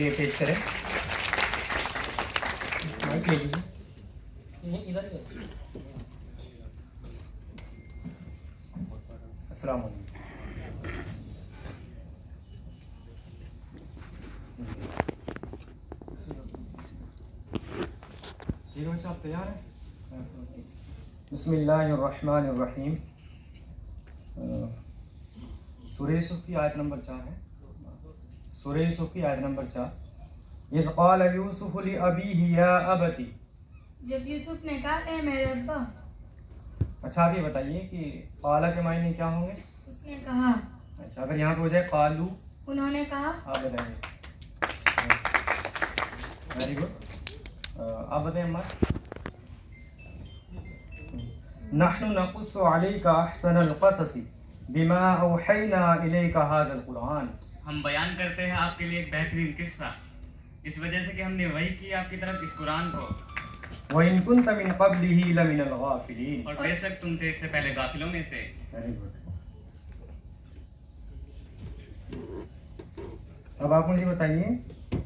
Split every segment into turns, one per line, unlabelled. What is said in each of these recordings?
یہ پیش کریں. السلام علیکم. آپ تیار ہیں؟ بسم اللہ الرحمن الرحیم. سورہ یوسف کی آیت نمبر 4 ہے. سورہ یوسف کی آیت نمبر 4. اذ قال یوسف لأبیہ یا ابتی.
جب یوسف نے کہا اے میرے ابا.
اچھا آپ یہ بتائیے کہ قال کے معنی کیا ہوں گے؟
اس نے کہا.
اچھا اگر یہاں پہ ہو جائے قالو،
انہوں نے کہا.
آپ بتائیے. Very good. آپ بتائیں عمار. نحن نقص علیک احسن القصص بما اوحینا الیک هذا القرآن.
ہم بیان کرتے ہیں آپ کے لیے ایک بہترین قصہ اس وجہ سے کہ ہم نے وحی کی آپ کی طرف اس قرآن کو.
وَإِن كُنْتَ مِن قَبْلِهِ لَمِنَ الْغَافِلِينَ.
اور بے شک تم تھے اس سے پہلے غافلوں میں سے.
Very good. اب آپ مجھے بتائیے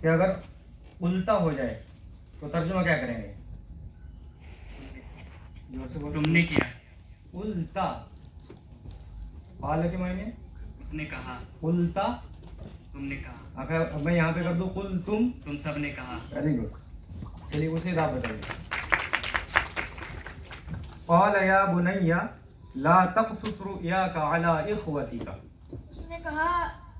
کہ اگر الٹا ہو جائے تو ترجمہ کیا کریں گے؟
تم نے کیا.
الٹا. قال کے معنی
اس نے کہا.
الٹا
تم نے کہا.
اگر اب میں یہاں پہ کر دوں قل تم
سب نے کہا.
Very good. چلیے اسے آپ بتائیے. قال یا بنی لا تقصص رؤیاک علی اخوتک.
اس نے کہا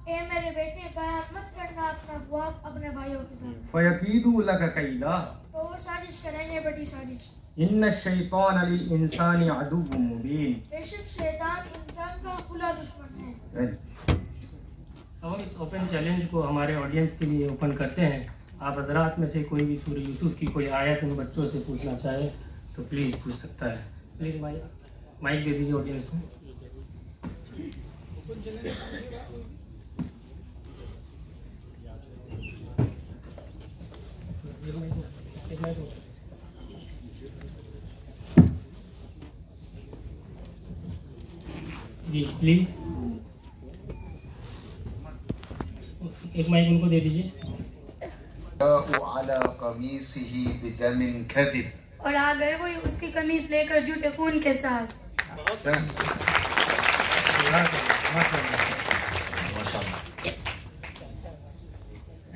اے میرے بیٹے بیان مت کرنا اپنا خواب اپنے بھائیوں کے ساتھ.
فیکیدوا لک کیدا.
تو وہ سازش کریں گے بڑی سازش.
ان الشیطان للانسان عدو مبین.
بے شک شیطان انسان کا کھلا دشمن ہے.
ہم اس اوپن چیلنج کو ہمارے آڈینس کے لیے اوپن کرتے ہیں. آپ حضرات میں سے کوئی بھی سورہ یوسف کی کوئی آیت ان بچوں سے پوچھنا چاہے تو پلیز پوچھ سکتا ہے. پلیز مائک دے دیجیے آڈینس کو. جی پلیز ایک مائک ان کو دے دیجیے.
على قميصه بدم كذب.
اور آ گئے وہ اس کی قمیص لے کر جھوٹے خون کے ساتھ.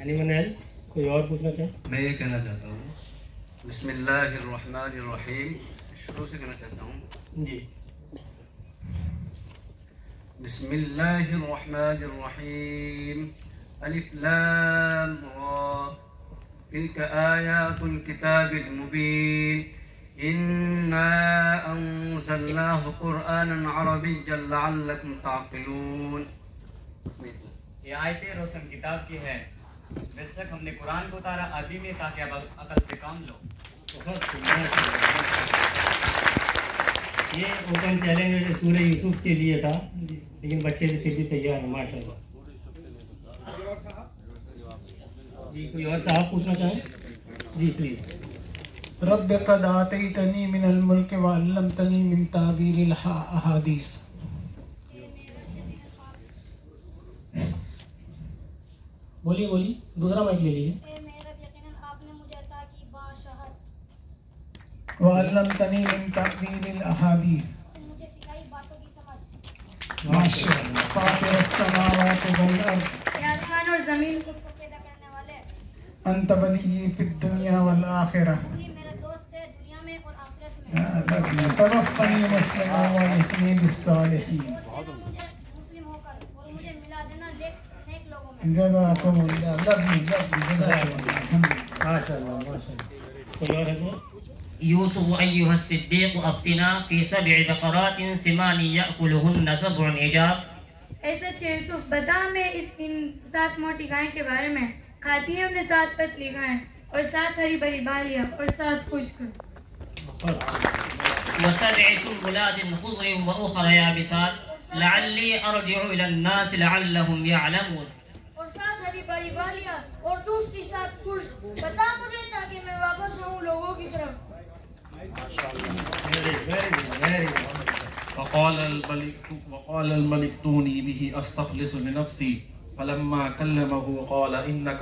Anyone else? کوئی اور پوچھنا چاہے؟
میں یہ کہنا چاہتا ہوں بسم اللہ الرحمن الرحیم. شروع سے کہنا چاہتا ہوں.
جی.
بسم اللہ الرحمن الرحیم. الف لام را تلک آیات الکتاب المبین انا انزلناه قرآنا عربیا لعلکم تعقلون.
یہ آیتیں روشن کتاب کی ہے. بے شک ہم نے قرآن کو اتارا عربی میں تاکہ آپ عقل سے کام لو.
یہ اوپن چیلنج سورہ یوسف کے لیے تھا لیکن بچے پھر بھی تیار ہیں ماشاء اللہ. جی کوئی اور صاحب پوچھنا چاہیں؟ جی پلیز.
رب قد آتیتنی من الملک وعلمتنی من تعبیر الاحادیث.
بولیے بولیے دوسرا مائک لے لیجیے.
وعلمتنی من تعبیر الاحادیث. ماشاء اللہ. فاطر السماوات والارض.
آسمان اور زمین کو
انت ولی فی الدنیا والآخرہ. توفنی مسلما والحقنی بالصالحین. جزاکم اللہ. لبنی جزاکم اللہ.
ماشاء اللہ ماشاء اللہ. کوئی اور ہے؟
يوسف أيها الصديق أفتنا في 7 بقرات سمان يأكلهن 7 عجاف.
اے سچے یوسف بتا ہمیں اس ان 7 موٹی گائیں کے بارے میں. کھاتی ہیں انہیں 7 پتلی گائیں اور 7 ہری بھری بالیاں اور 7 خشک.
و7 سنبلات خضر وأخر يابسات لعلي أرجع إلى الناس لعلهم يعلمون.
اور 7 ہری بھری بالیاں اور دوسری 7 خشک. بتا مجھے تاکہ میں واپس آؤں لوگوں کی طرف.
وقال الملك ائتوني به استخلص لنفسي فلما كلمه قال انك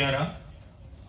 11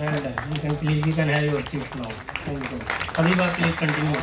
You can have your seats now. Thank you so much. Habiba, please continue.